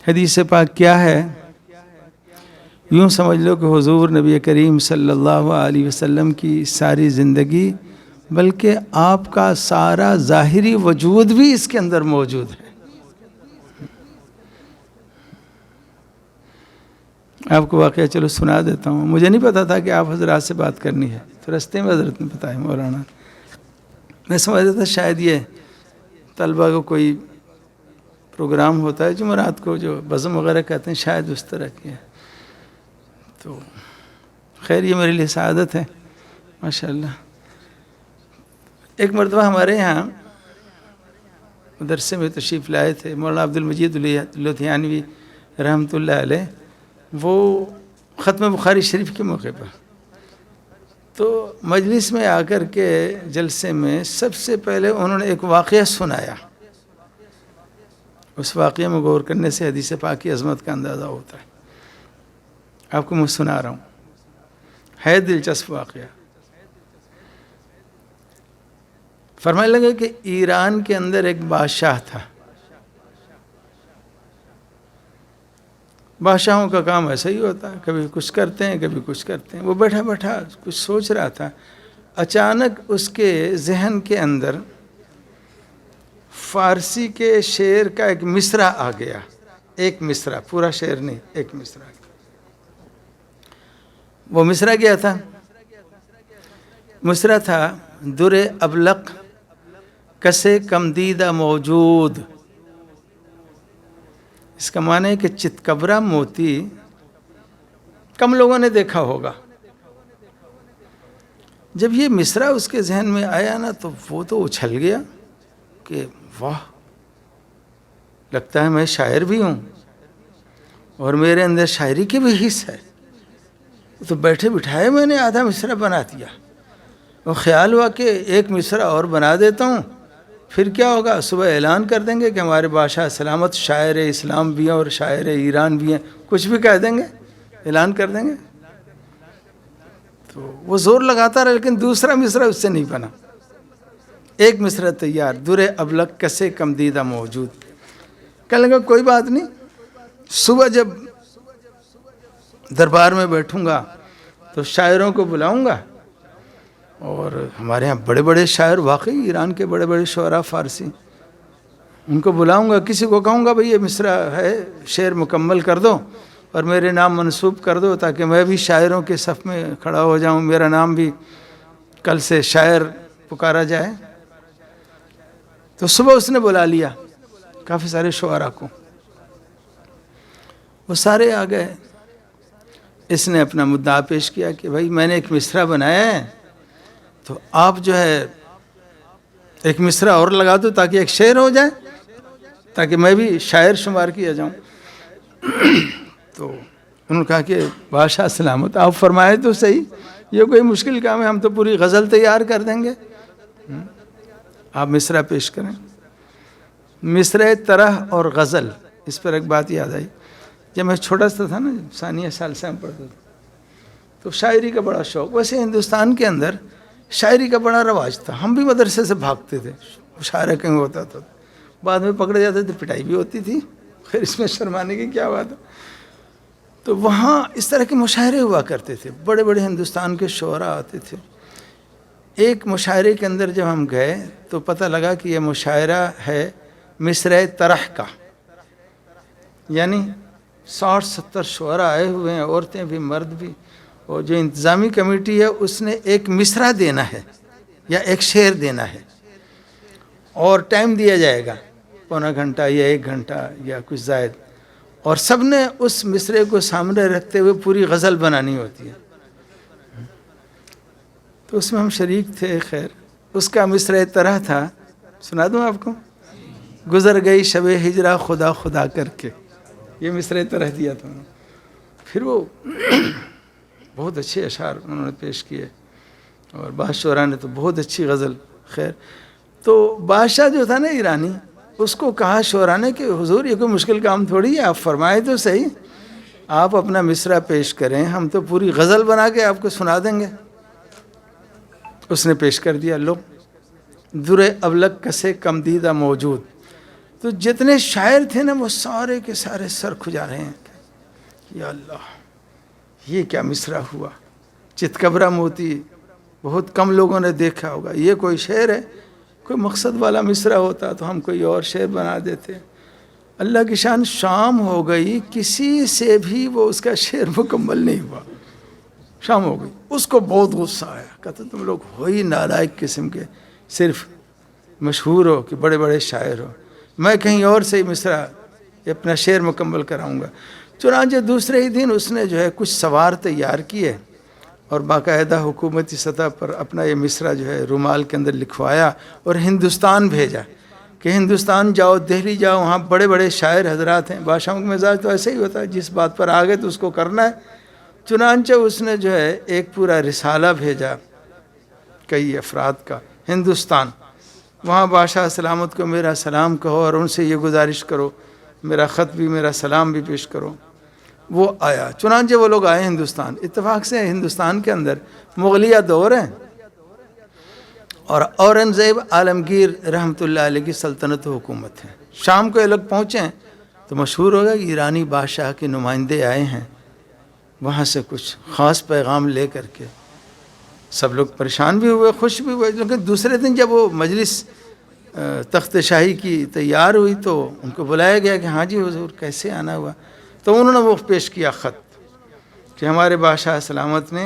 حدیث پاک کیا ہے؟ یوں سمجھ لو کہ حضور نبی کریم صلی اللہ علیہ وسلم کی ساری زندگی بلکہ آپ کا سارا ظاہری وجود بھی اس کے اندر موجود ہے۔ آپ کو واقعہ چلو سنا دیتا ہوں۔ مجھے نہیں پتا تھا کہ آپ حضرات سے بات کرنی ہے، تو رستے میں حضرت نے بتایا مولانا۔ میں سمجھتا تھا شاید یہ طلبہ کو کوئی پروگرام ہوتا ہے جمعرات کو جو بزم وغیرہ کہتے ہیں، شاید اس طرح کی ہے۔ تو خیر یہ میرے لیے سعادت ہے ماشاءاللہ۔ ایک مرتبہ ہمارے یہاں مدرسے میں تشریف لائے تھے مولانا عبد المجید لدھیانوی رحمۃ اللہ علیہ، وہ ختم بخاری شریف کے موقع پر۔ تو مجلس میں آ کر کے جلسے میں سب سے پہلے انہوں نے ایک واقعہ سنایا۔ اس واقعے میں غور کرنے سے حدیث پاک کی عظمت کا اندازہ ہوتا ہے۔ آپ کو میں سنا رہا ہوں، ہے دلچسپ واقعہ۔ فرمانے لگے کہ ایران کے اندر ایک بادشاہ تھا۔ بادشاہوں کا کام ایسا ہی ہوتا ہے، کبھی کچھ کرتے ہیں کبھی کچھ کرتے ہیں۔ وہ بیٹھا بیٹھا کچھ سوچ رہا تھا، اچانک اس کے ذہن کے اندر فارسی کے شعر کا ایک مصرع آ گیا۔ ایک مصرع، پورا شعر نہیں، ایک مصرع۔ وہ مصرع کیا تھا؟ مصرع تھا در ابلق کسے کم دیدہ موجود۔ اس کا معنی ہے کہ چتکبرا موتی کم لوگوں نے دیکھا ہوگا۔ جب یہ مصرع اس کے ذہن میں آیا نا تو وہ تو اچھل گیا کہ واہ، لگتا ہے میں شاعر بھی ہوں اور میرے اندر شاعری کی بھی حص ہے۔ تو بیٹھے بٹھائے میں نے آدھا مصرع بنا دیا۔ وہ خیال ہوا کہ ایک مصرع اور بنا دیتا ہوں، پھر کیا ہوگا، صبح اعلان کر دیں گے کہ ہمارے بادشاہ سلامت شاعر اسلام بھی ہیں اور شاعر ایران بھی ہیں، کچھ بھی کہہ دیں گے، اعلان کر دیں گے۔ تو وہ زور لگاتا رہا لیکن دوسرا مصرع اس سے نہیں بنا۔ ایک مصرع تیار، در ابلق کسے کم دیدہ موجود۔ کہنے لگا کوئی بات نہیں، صبح جب دربار میں بیٹھوں گا تو شاعروں کو بلاؤں گا، اور ہمارے ہاں بڑے بڑے شاعر، واقعی ایران کے بڑے بڑے شعراء فارسی، ان کو بلاؤں گا، کسی کو کہوں گا بھئی یہ مصرع ہے، شعر مکمل کر دو اور میرے نام منسوب کر دو تاکہ میں بھی شاعروں کے صف میں کھڑا ہو جاؤں، میرا نام بھی کل سے شاعر پکارا جائے۔ تو صبح اس نے بلا لیا کافی سارے شعراء کو، وہ سارے آ گئے۔ اس نے اپنا مدعا پیش کیا کہ بھائی میں نے ایک مصرع بنایا ہے، تو آپ جو ہے ایک مصرع اور لگا دو تاکہ ایک شعر ہو جائے، تاکہ میں بھی شاعر شمار کیا جاؤں۔ تو انہوں نے کہا کہ بادشاہ سلامت، آپ فرمائے تو صحیح، یہ کوئی مشکل کام ہے، ہم تو پوری غزل تیار کر دیں گے، آپ مصرع پیش کریں۔ مصرع طرح اور غزل، اس پر ایک بات یاد آئی۔ جب میں چھوٹا سا تھا نا، ثانیہ سال سے ہم پڑھتے تھے، تو شاعری کا بڑا شوق، ویسے ہندوستان کے اندر شاعری کا بڑا رواج تھا، ہم بھی مدرسے سے بھاگتے تھے، مشاعرہ کہیں ہوتا تھا، بعد میں پکڑے جاتے تھے، پٹائی بھی ہوتی تھی، پھر اس میں شرمانے کی کیا بات ہے۔ تو وہاں اس طرح کے مشاعرے ہوا کرتے تھے، بڑے بڑے ہندوستان کے شعراء آتے تھے۔ ایک مشاعرے کے اندر جب ہم گئے تو پتہ لگا کہ یہ مشاعرہ ہے مصرع طرح کا، یعنی 60-70 شعراء آئے ہوئے ہیں، عورتیں بھی مرد بھی، اور جو انتظامی کمیٹی ہے اس نے ایک مصرع دینا ہے یا ایک شعر دینا ہے، اور ٹائم دیا جائے گا، پونا گھنٹہ یا 1 گھنٹہ یا کچھ زائد، اور سب نے اس مصرعے کو سامنے رکھتے ہوئے پوری غزل بنانی ہوتی ہے۔ تو اس میں ہم شریک تھے۔ خیر اس کا مصرع طرح تھا، سنا دوں آپ کو، گزر گئی شب ہجرا خدا خدا کر کے، یہ مصرع طرح دیا تھا۔ پھر وہ بہت اچھے اشعار انہوں نے پیش کیے، اور بعض شعراء نے تو بہت اچھی غزل۔ خیر تو بادشاہ جو تھا نا ایرانی، اس کو کہا شعراء نے کہ حضور یہ کوئی مشکل کام تھوڑی ہے، آپ فرمائے تو صحیح، آپ اپنا مصرع پیش کریں، ہم تو پوری غزل بنا کے آپ کو سنا دیں گے۔ اس نے پیش کر دیا، لو در ابلق کسے کم دیدہ موجود۔ تو جتنے شاعر تھے نا وہ سارے کے سارے سر کھجا رہے ہیں، یا اللہ یہ کیا مصرع ہوا، چتکبرا موتی بہت کم لوگوں نے دیکھا ہوگا، یہ کوئی شعر ہے؟ کوئی مقصد والا مصرع ہوتا تو ہم کوئی اور شعر بنا دیتے۔ اللہ کی شان، شام ہو گئی، کسی سے بھی وہ اس کا شعر مکمل نہیں ہوا، شام ہو گئی، اس کو بہت غصہ آیا، کہتا تم لوگ ہو ہی نالائق قسم کے، صرف مشہور ہو کہ بڑے بڑے شاعر ہو، میں کہیں اور سے ہی مصرع اپنا شعر مکمل کراؤں گا۔ چنانچہ دوسرے ہی دن اس نے جو ہے کچھ سوار تیار کیے اور باقاعدہ حکومتی سطح پر اپنا یہ مصرع جو ہے رومال کے اندر لکھوایا اور ہندوستان بھیجا کہ ہندوستان جاؤ، دہلی جاؤ، وہاں بڑے بڑے شاعر حضرات ہیں۔ بادشاہوں کا مزاج تو ایسے ہی ہوتا ہے، جس بات پر آ گئے تو اس کو کرنا ہے۔ چنانچہ اس نے جو ہے ایک پورا رسالہ بھیجا کئی افراد کا ہندوستان، وہاں بادشاہ سلامت کو میرا سلام کہو اور ان سے یہ گزارش کرو، میرا خط بھی، میرا سلام بھی پیش کرو۔ وہ آیا، چنانچہ وہ لوگ آئے ہندوستان۔ اتفاق سے ہندوستان کے اندر مغلیہ دور ہے اور اورنگزیب عالمگیر رحمۃ اللہ علیہ کی سلطنت و حکومت ہے۔ شام کو یہ لوگ پہنچیں تو مشہور ہوگا کہ ایرانی بادشاہ کے نمائندے آئے ہیں، وہاں سے کچھ خاص پیغام لے کر کے۔ سب لوگ پریشان بھی ہوئے، خوش بھی ہوئے، لیکن دوسرے دن جب وہ مجلس تخت شاہی کی تیار ہوئی تو ان کو بلایا گیا کہ ہاں جی حضور کیسے آنا ہوا، تو انہوں نے وہ پیش کیا خط کہ ہمارے بادشاہ سلامت نے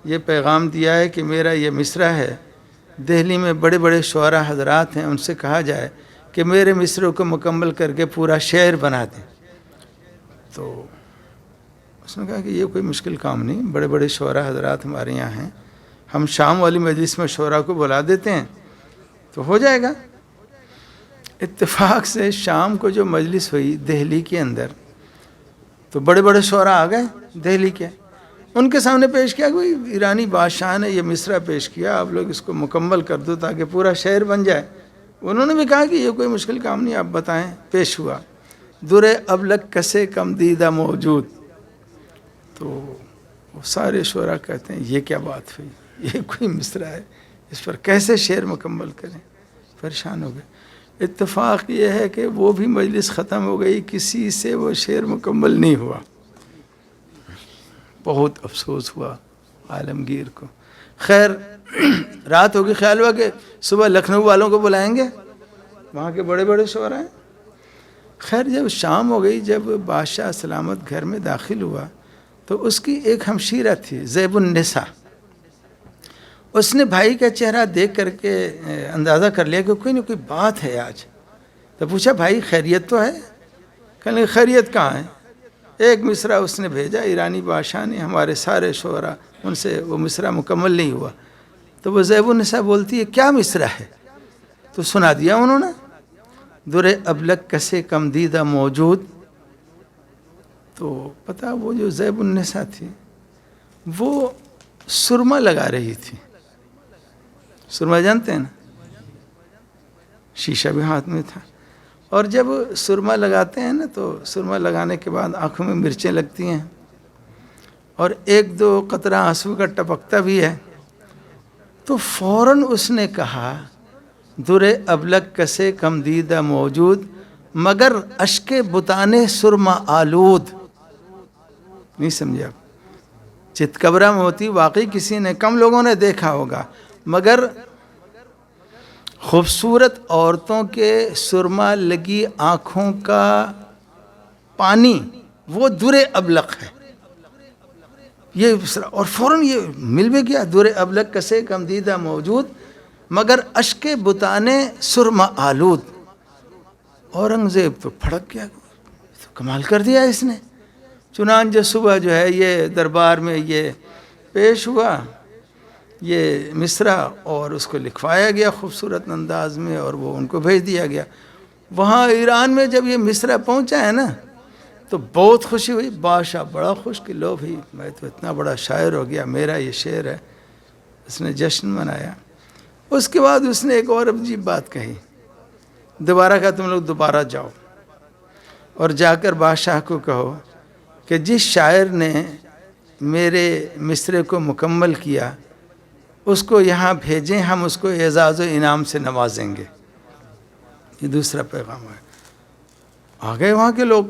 یہ پیغام دیا ہے کہ میرا یہ مصرع ہے، دہلی میں بڑے بڑے شعراء حضرات ہیں، ان سے کہا جائے کہ میرے مصرع کو مکمل کر کے پورا شعر بنا دیں۔ تو اس نے کہا کہ یہ کوئی مشکل کام نہیں، بڑے بڑے شعراء حضرات ہمارے یہاں ہیں، ہم شام والی مجلس میں شعراء کو بلا دیتے ہیں تو ہو جائے گا۔ اتفاق سے شام کو جو مجلس ہوئی دہلی کے اندر تو بڑے بڑے شعراء آ گئے دہلی کے، ان کے سامنے پیش کیا، کوئی ایرانی بادشاہ نے یہ مصرع پیش کیا، آپ لوگ اس کو مکمل کر دو تاکہ پورا شعر بن جائے۔ انہوں نے بھی کہا کہ یہ کوئی مشکل کام نہیں، آپ بتائیں۔ پیش ہوا، در ابلک کسے کم دیدہ موجود۔ تو وہ سارے شعراء کہتے ہیں یہ کیا بات ہوئی، یہ کوئی مصرع ہے، اس پر کیسے شعر مکمل کریں، پریشان ہو گئے۔ اتفاق یہ ہے کہ وہ بھی مجلس ختم ہو گئی، کسی سے وہ شعر مکمل نہیں ہوا۔ بہت افسوس ہوا عالمگیر کو۔ خیر رات ہوگی، خیال ہوا کہ صبح لکھنؤ والوں کو بلائیں گے، وہاں کے بڑے بڑے شعراء ہیں۔ خیر جب شام ہو گئی، جب بادشاہ سلامت گھر میں داخل ہوا تو اس کی ایک ہمشیرہ تھی زیب النساء، اس نے بھائی کا چہرہ دیکھ کر کے اندازہ کر لیا کہ کوئی نہ کوئی بات ہے آج، تو پوچھا بھائی خیریت تو ہے؟ کہنے لگے خیریت کہاں ہے، ایک مصرع اس نے بھیجا ایرانی بادشاہ نے، ہمارے سارے شعراء ان سے وہ مصرع مکمل نہیں ہوا۔ تو وہ زیب النساء بولتی ہے کیا مصرع ہے؟ تو سنا دیا انہوں نے، در ابلک کسے کم دیدہ موجود۔ تو پتہ وہ جو زیب النساء تھی وہ سرما لگا رہی تھی، سرما جانتے ہیں نا، شیشہ بھی ہاتھ میں تھا، اور جب سرما لگاتے ہیں نا تو سرما لگانے کے بعد آنکھوں میں مرچیں لگتی ہیں اور ایک دو قطرہ آنسو کا ٹپکتا بھی ہے، تو فوراً اس نے کہا در ابلک کسے کم دیدہ موجود مگر اشک بتانے سرما آلود۔ نہیں سمجھے آپ؟ چتکبرا موتی واقعی کسی نے، کم لوگوں نے دیکھا ہوگا، مگر خوبصورت عورتوں کے سرما لگی آنکھوں کا پانی وہ در ابلق ہے یہ، اور فوراً یہ مل بھی گیا، در ابلق کسے کم دیدہ موجود مگر اشک بتانے سرما آلود۔ اورنگزیب تو پھڑک گیا، تو کمال کر دیا اس نے۔ چنانچہ صبح جو ہے یہ دربار میں یہ پیش ہوا یہ مصرع اور اس کو لکھوایا گیا خوبصورت انداز میں اور وہ ان کو بھیج دیا گیا۔ وہاں ایران میں جب یہ مصرع پہنچا ہے نا تو بہت خوشی ہوئی، بادشاہ بڑا خوش کہ لو بھائی میں تو اتنا بڑا شاعر ہو گیا، میرا یہ شعر ہے، اس نے جشن منایا۔ اس کے بعد اس نے ایک اور عجیب بات کہی، دوبارہ کہا تم لوگ دوبارہ جاؤ اور جا کر بادشاہ کو کہو کہ جس شاعر نے میرے مصرع کو مکمل کیا اس کو یہاں بھیجیں، ہم اس کو اعزاز و انعام سے نوازیں گے۔ یہ دوسرا پیغام ہے۔ آ گئے وہاں کے لوگ.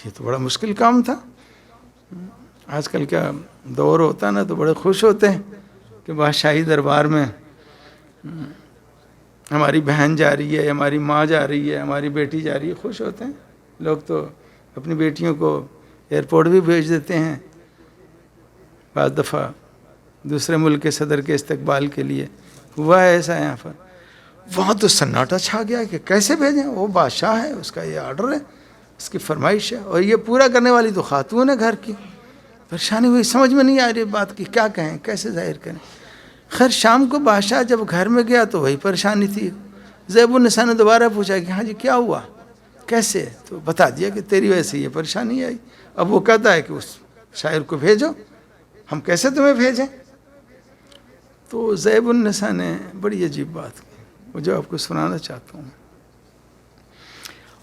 یہ تو بڑا مشکل کام تھا. آج کل کا دور ہوتا نا تو بڑے خوش ہوتے ہیں کہ بادشاہی دربار میں ہماری بہن جا رہی ہے, ہماری ماں جا رہی ہے, ہماری بیٹی جا رہی ہے, خوش ہوتے ہیں لوگ. تو اپنی بیٹیوں کو ایئرپورٹ بھی بھیج دیتے ہیں. بعض دفعہ دوسرے ملک کے صدر کے استقبال کے لیے ہوا ہے ایسا یہاں پر. وہاں تو سناٹا چھا گیا کہ کیسے بھیجیں, وہ بادشاہ ہے, اس کا یہ آرڈر ہے, اس کی فرمائش ہے, اور یہ پورا کرنے والی تو خاتون ہے گھر کی. پریشانی ہوئی, سمجھ میں نہیں آ رہی بات کی کیا کہیں, کیسے ظاہر کریں. خیر شام کو بادشاہ جب گھر میں گیا تو وہی پریشانی تھی. زیب النساء نے دوبارہ پوچھا کہ ہاں جی کیا ہوا, کیسے؟ تو بتا دیا کہ تیری وجہ سے یہ پریشانی آئی. اب وہ کہتا ہے کہ اس شاعر کو بھیجو, ہم کیسے تمہیں بھیجیں؟ تو زیب النساء نے بڑی عجیب بات کی, وہ جو آپ کو سنانا چاہتا ہوں.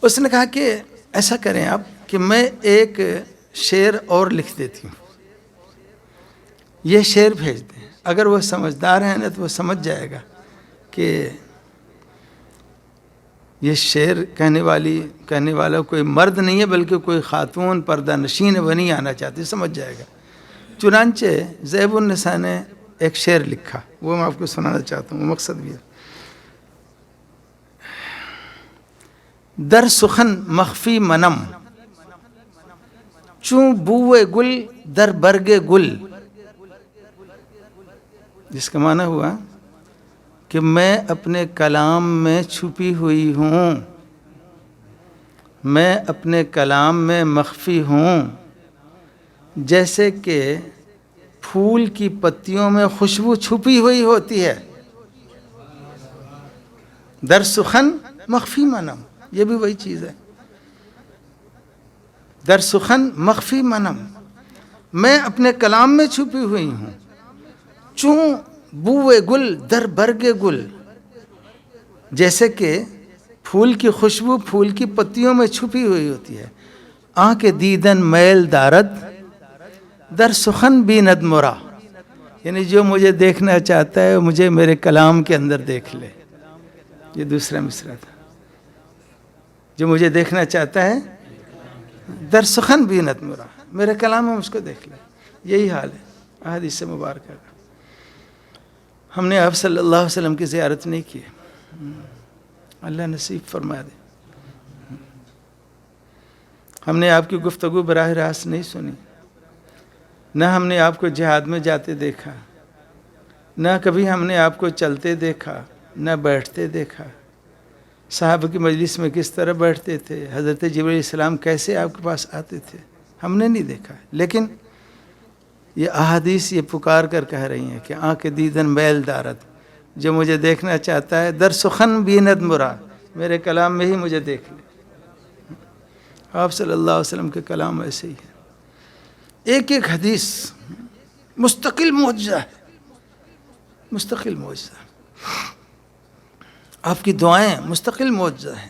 اس نے کہا کہ ایسا کریں آپ کہ میں ایک شعر اور لکھ دیتی ہوں, یہ شعر بھیج دیں. اگر وہ سمجھدار ہیں نا تو وہ سمجھ جائے گا کہ یہ شعر کہنے والا کوئی مرد نہیں ہے بلکہ کوئی خاتون پردہ نشین ہے, وہ نہیں آنا چاہتی, سمجھ جائے گا. چنانچہ زیب النساء نے ایک شعر لکھا, وہ میں آپ کو سنانا چاہتا ہوں, وہ مقصد بھی ہے. در سخن مخفی منم چوں بوئے گل در برگ گل, جس کا معنی ہوا کہ میں اپنے کلام میں چھپی ہوئی ہوں, میں اپنے کلام میں مخفی ہوں, جیسے کہ پھول کی پتیوں میں خوشبو چھپی ہوئی ہوتی ہے. در سخن مخفی منم, یہ بھی وہی چیز ہے. در سخن مخفی منم, میں اپنے کلام میں چھپی ہوئی ہوں. چوں بوئے گل در برگ گل, جیسے کہ پھول کی خوشبو پھول کی پتیوں میں چھپی ہوئی ہوتی ہے. آنکھ دیدن میل دارد در سخن بیند مرا, یعنی جو مجھے دیکھنا چاہتا ہے مجھے میرے کلام کے اندر دیکھ لے. یہ دوسرا مصرع تھا. جو مجھے دیکھنا چاہتا ہے در سخن بیند مرا, میرے کلام میں مجھ کو دیکھ لے. یہی حال ہے احادیث مبارکہ کا. ہم نے آپ صلی اللہ علیہ وسلم کی زیارت نہیں کی, اللہ نصیب فرما دے. ہم نے آپ کی گفتگو براہ راست نہیں سنی, نہ ہم نے آپ کو جہاد میں جاتے دیکھا, نہ کبھی ہم نے آپ کو چلتے دیکھا, نہ بیٹھتے دیکھا. صحابہ کی مجلس میں کس طرح بیٹھتے تھے, حضرت جبرائیل علیہ السلام کیسے آپ کے پاس آتے تھے, ہم نے نہیں دیکھا. لیکن یہ احادیث یہ پکار کر کہہ رہی ہیں کہ آنکھ دیدن میل دارد, جو مجھے دیکھنا چاہتا ہے در سخن بیند مرا, میرے کلام میں ہی مجھے دیکھ لے. آپ صلی اللہ علیہ وسلم کے کلام ایسے ہی ہے. ایک ایک حدیث مستقل معجزہ ہے, مستقل معجزہ. آپ کی دعائیں مستقل معجزہ ہیں.